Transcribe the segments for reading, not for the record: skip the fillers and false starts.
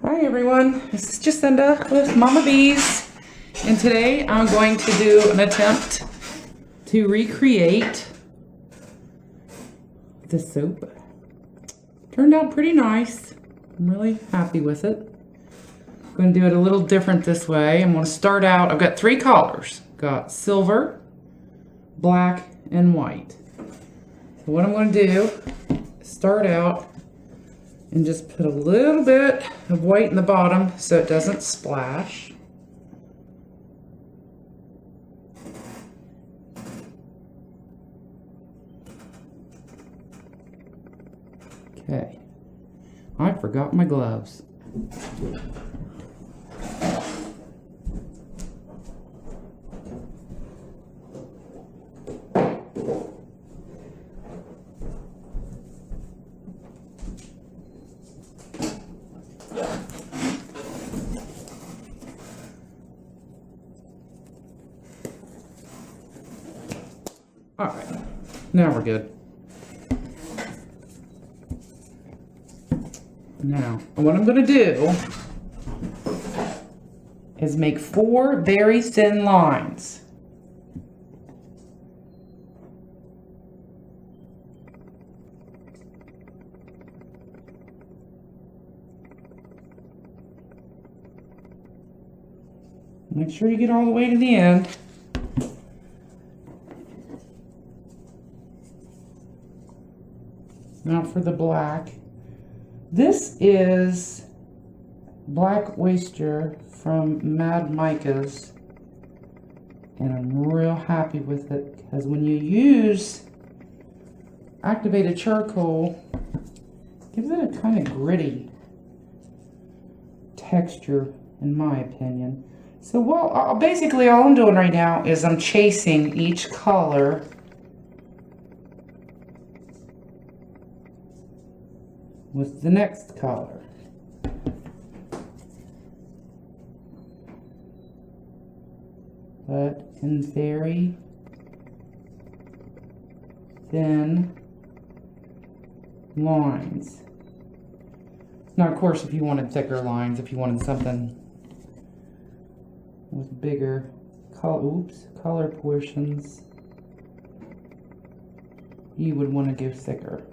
Hi everyone, this is Jacinda with Mama Bees, and today I'm going to do an attempt to recreate the soap. Turned out pretty nice. I'm really happy with it. I'm going to do it a little different this way. I'm going to start out, I've got 3 colors. Got silver, black, and white. So what I'm going to do is start out and just put a little bit of white in the bottom so it doesn't splash. Okay, I forgot my gloves. All right, now we're good. Now, what I'm going to do is make 4 very thin lines. Make sure you get all the way to the end. Now for the black. This is Black Oyster from Mad Micas, and I'm real happy with it because when you use activated charcoal, it gives it a kind of gritty texture, in my opinion. So basically all I'm doing right now is I'm chasing each color with the next color. But in very thin lines. Now, of course, if you wanted thicker lines, if you wanted something with bigger color portions, you would want to go thicker.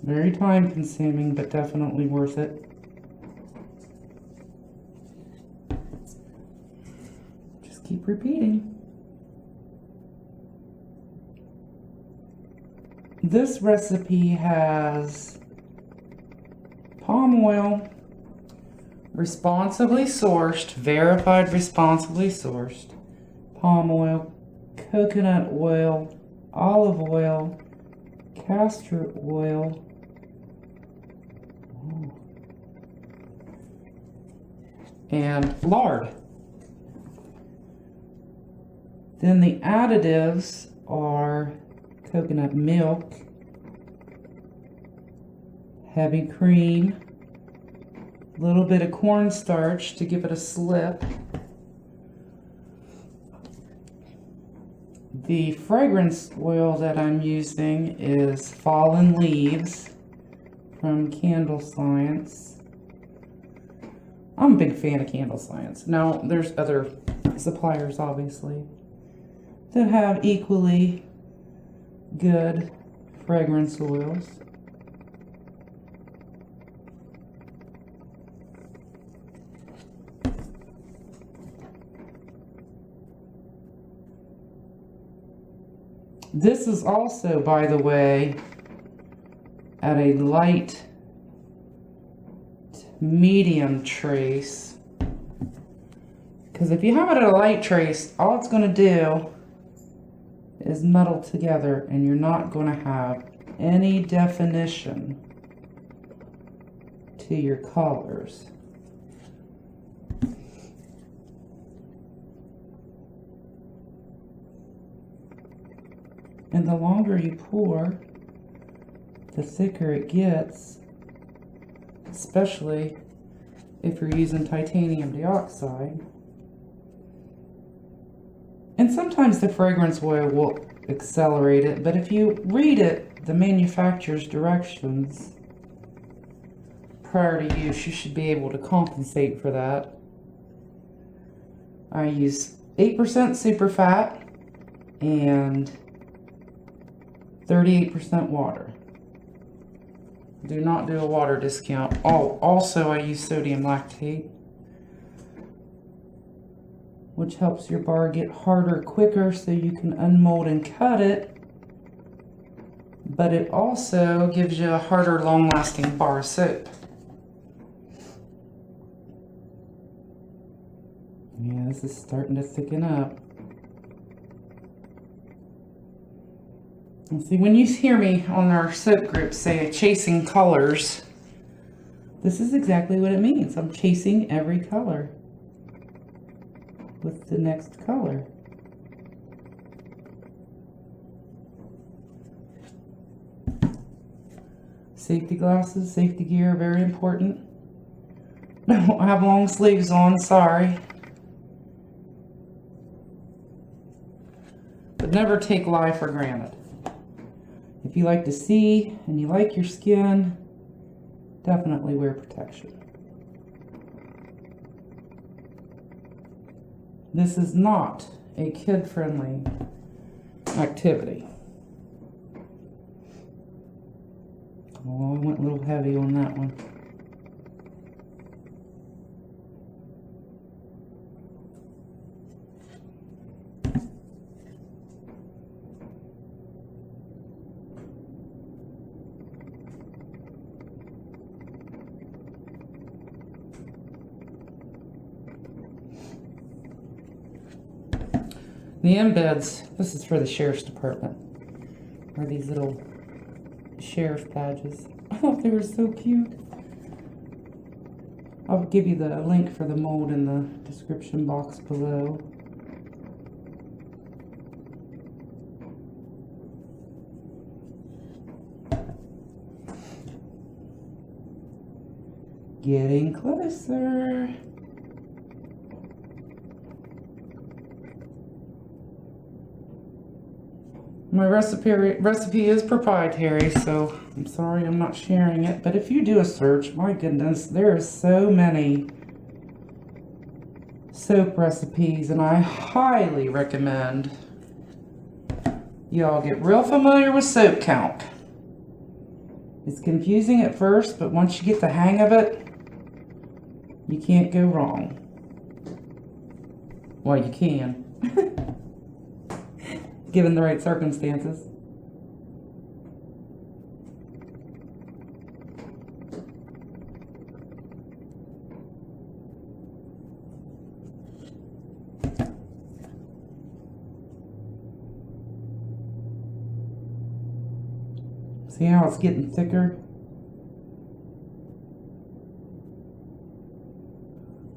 Very time consuming, but definitely worth it. Just keep repeating. This recipe has palm oil, responsibly sourced, verified responsibly sourced, palm oil, coconut oil, olive oil, castor oil, and lard. Then the additives are coconut milk, heavy cream, a little bit of cornstarch to give it a slip. The fragrance oil that I'm using is Fallen Leaves from Candle Science. I'm a big fan of Candle Science. Now, there's other suppliers, obviously, that have equally good fragrance oils. This is also, by the way, at a light medium trace, because if you have it at a light trace, all it's going to do is muddle together and you're not going to have any definition to your colors. And the longer you pour, the thicker it gets, especially if you're using titanium dioxide. And sometimes the fragrance oil will accelerate it, but if you read it, the manufacturer's directions prior to use, you should be able to compensate for that. I use 8% super fat and 38% water. Do not do a water discount. Oh, also I use sodium lactate, which helps your bar get harder quicker so you can unmold and cut it. But it also gives you a harder, long-lasting bar of soap. Yeah, this is starting to thicken up. And see, when you hear me on our soap group say chasing colors, this is exactly what it means. I'm chasing every color with the next color. Safety glasses, safety gear, very important. Don't have long sleeves on, sorry. But never take life for granted. If you like to see and you like your skin, definitely wear protection. This is not a kid-friendly activity. Oh, I went a little heavy on that one. The embeds, this is for the sheriff's department, are these little sheriff badges. I thought they were so cute. I'll give you the link for the mold in the description box below. Getting closer. My recipe is proprietary, so I'm sorry I'm not sharing it. But if you do a search, my goodness, there are so many soap recipes, and I highly recommend you all get real familiar with soap count. It's confusing at first, but once you get the hang of it, you can't go wrong. Well, you can. Given the right circumstances. See how it's getting thicker?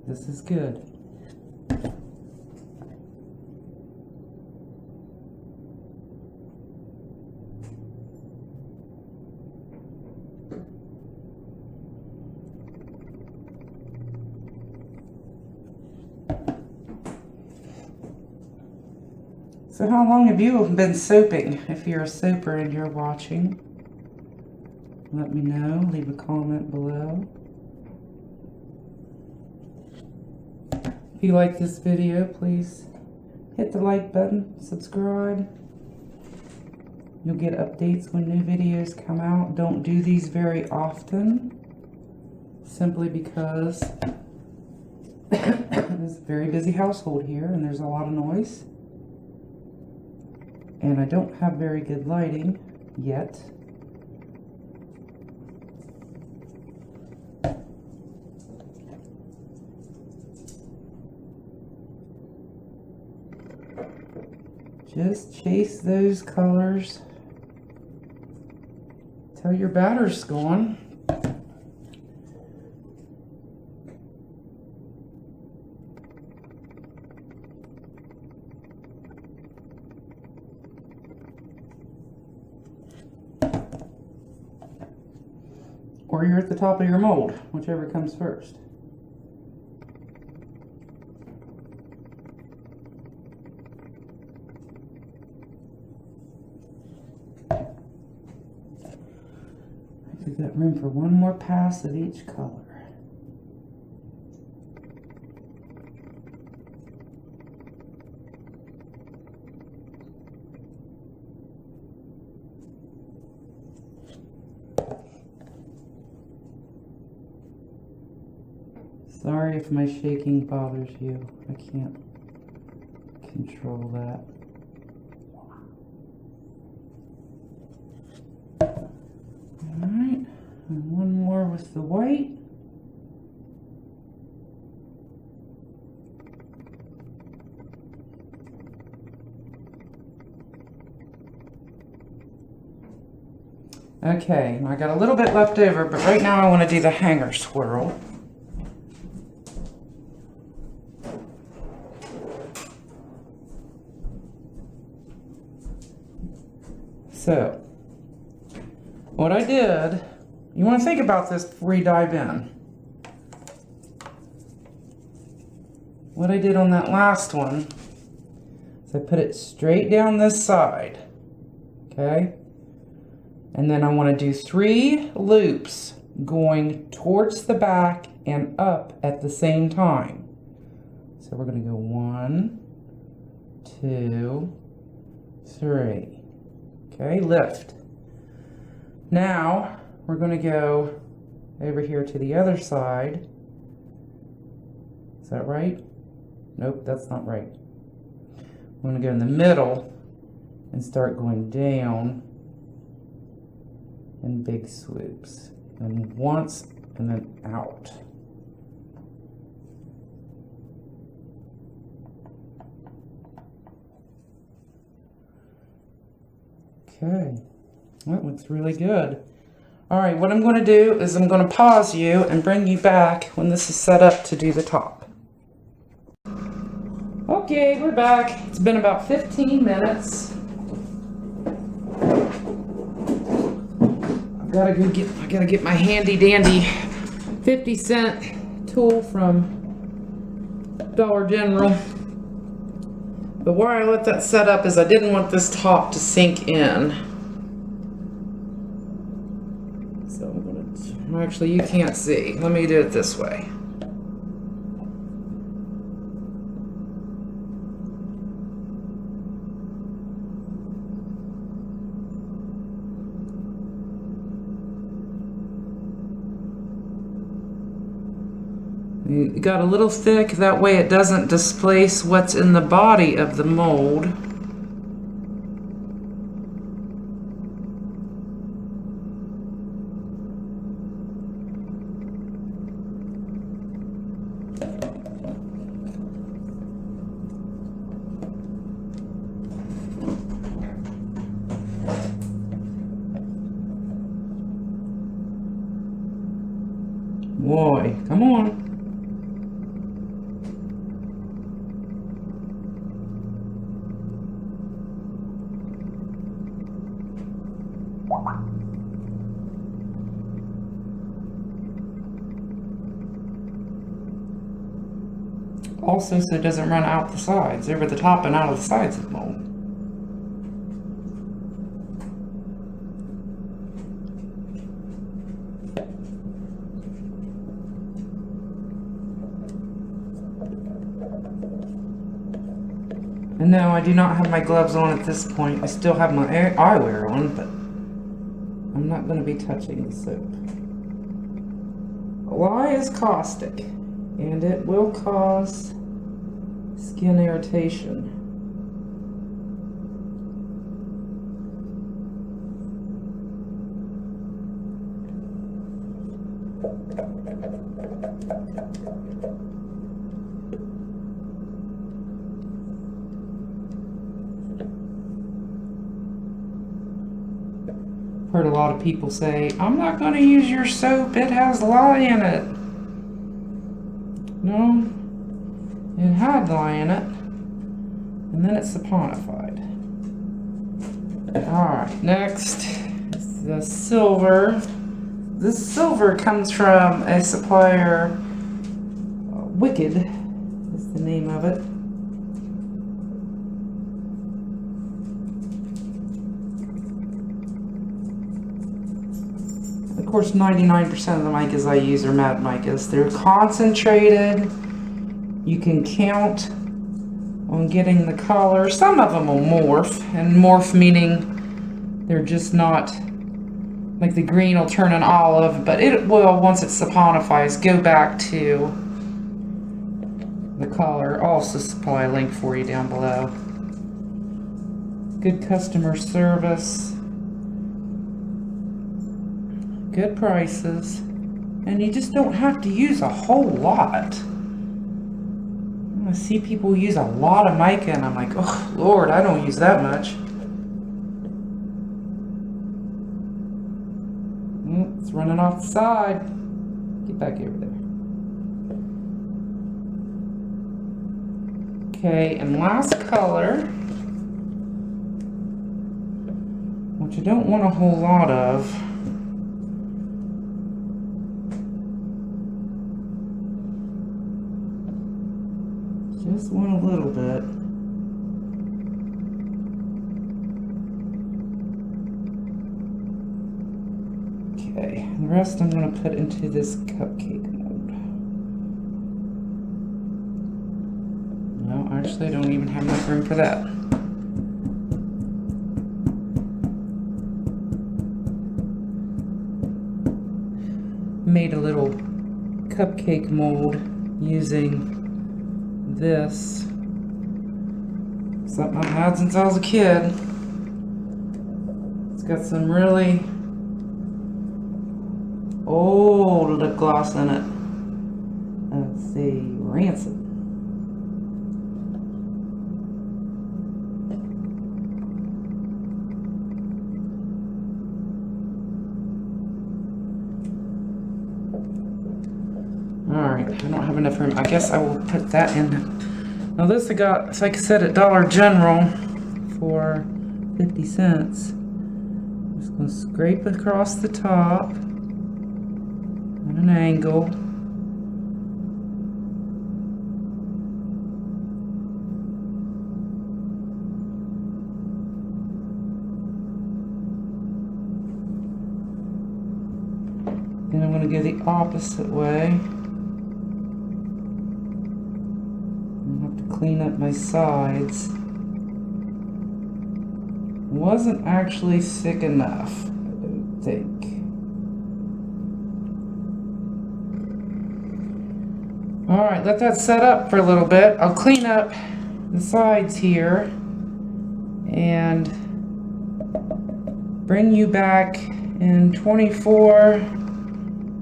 This is good. So how long have you been soaping? If you're a soaper and you're watching, let me know. Leave a comment below. If you like this video, please hit the like button, subscribe. You'll get updates when new videos come out. Don't do these very often, simply because it's a very busy household here and there's a lot of noise. And I don't have very good lighting yet. Just chase those colors till your batter's gone. Or you're at the top of your mold, whichever comes first. We've got room for one more pass of each color. Sorry if my shaking bothers you. I can't control that. Alright, and one more with the white. Okay, I got a little bit left over, but right now I want to do the hanger swirl. So, what I did, you want to think about this before you dive in. What I did on that last one is I put it straight down this side, okay? And then I want to do 3 loops going towards the back and up at the same time. So we're going to go 1, 2, 3. Okay, lift. Now we're going to go over here to the other side. Is that right? Nope, that's not right. I'm going to go in the middle and start going down in big swoops. And once and then out. Okay, that looks really good. All right, what I'm going to do is I'm going to pause you and bring you back when this is set up to do the top. Okay, we're back. It's been about 15 minutes. I gotta get my handy dandy 50-cent tool from Dollar General. But where I let that set up is I didn't want this top to sink in. So I'm gonna, actually you can't see. Let me do it this way. You got a little thick, that way it doesn't displace what's in the body of the mold. Boy, come on. Also, so it doesn't run out the sides, over the top and out of the sides of the mold. And no, I do not have my gloves on at this point. I still have my eyewear on, but I'm not going to be touching the soap. Lye is caustic, and it will cause skin irritation. Heard a lot of people say, I'm not going to use your soap, it has lye in it. No, it had lye in it, and then it's saponified. Alright, next is the silver. This silver comes from a supplier, Wicked is the name of it. Of course, 99% of the micas I use are matte micas. They're concentrated. You can count on getting the color. Some of them will morph, and morph meaning they're just not, like the green will turn an olive, but it will, once it saponifies, go back to the color. I'll also supply a link for you down below. Good customer service. Good prices, and you just don't have to use a whole lot. I see people use a lot of mica, and I'm like, oh Lord, I don't use that much. It's running off the side. Get back over there. Okay, and last color, which I don't want a whole lot of. Just want a little bit. Okay, the rest I'm going to put into this cupcake mold. No, actually I don't even have enough room for that. Made a little cupcake mold using this. Something I've had since I was a kid. It's got some really old lip gloss in it. Let's see, Rancid. Alright, I don't have enough room. I guess I will put that in. Now this I got, like I said, at Dollar General for 50 cents. I'm just going to scrape across the top at an angle. Then I'm going to go the opposite way. Clean up my sides. Wasn't actually thick enough, I don't think. Alright, let that set up for a little bit. I'll clean up the sides here and bring you back in 24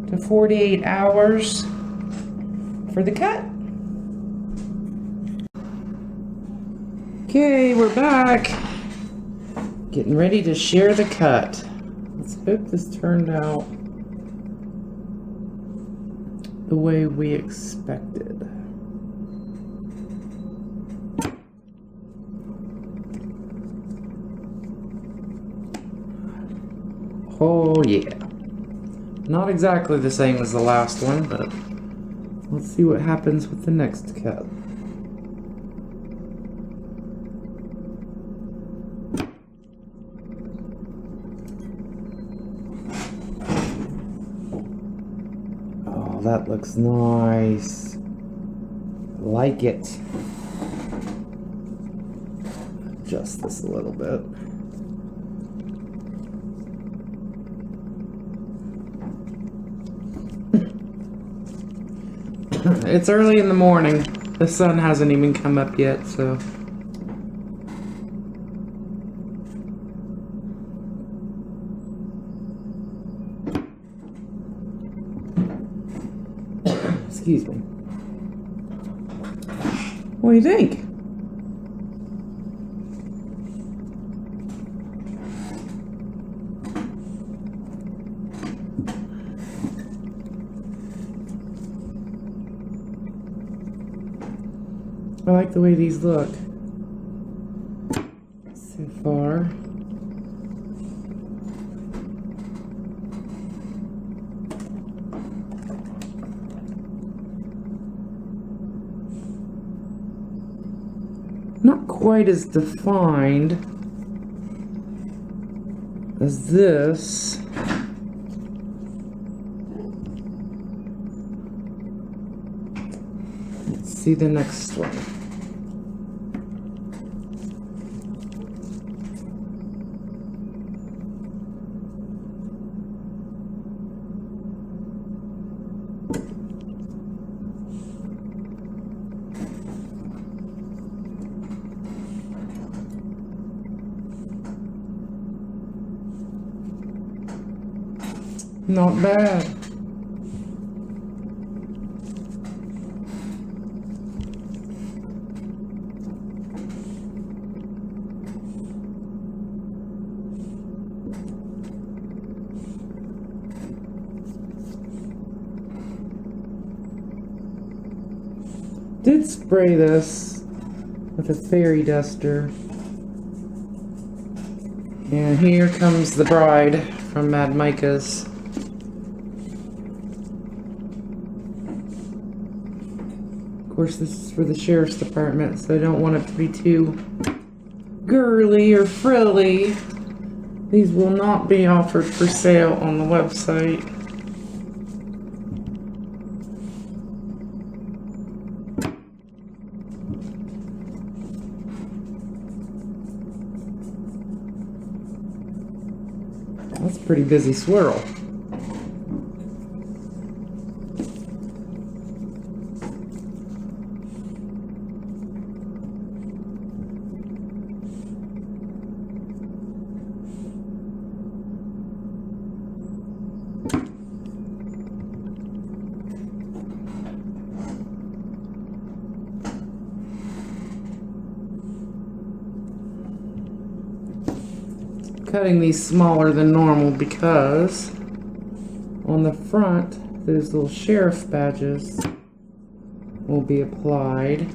to 48 hours for the cut. Okay, we're back. Getting ready to share the cut. Let's hope this turned out the way we expected. Oh yeah. Not exactly the same as the last one, but let's see what happens with the next cut. That looks nice. Like it. Adjust this a little bit. It's early in the morning. The sun hasn't even come up yet, so. Excuse me. What do you think? I like the way these look so far. Not quite as defined as this, Let's see the next one. Not bad. Did spray this with a fairy duster. And here comes the bride from Mad Micah's. Of course, this is for the sheriff's department, so I don't want it to be too girly or frilly. These will not be offered for sale on the website. That's a pretty busy swirl. Cutting these smaller than normal because on the front those little sheriff badges will be applied.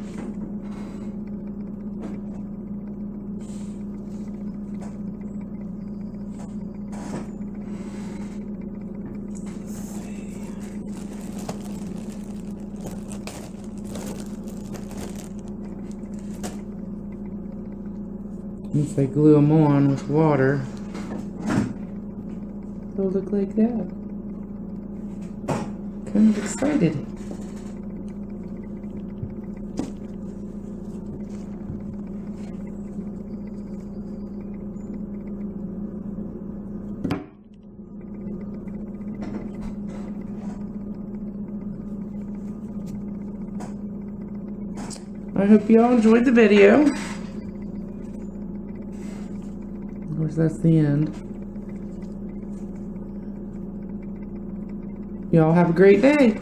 If I glue them on with water, they'll look like that. Kind of excited. I hope you all enjoyed the video. Of course, that's the end. Y'all have a great day.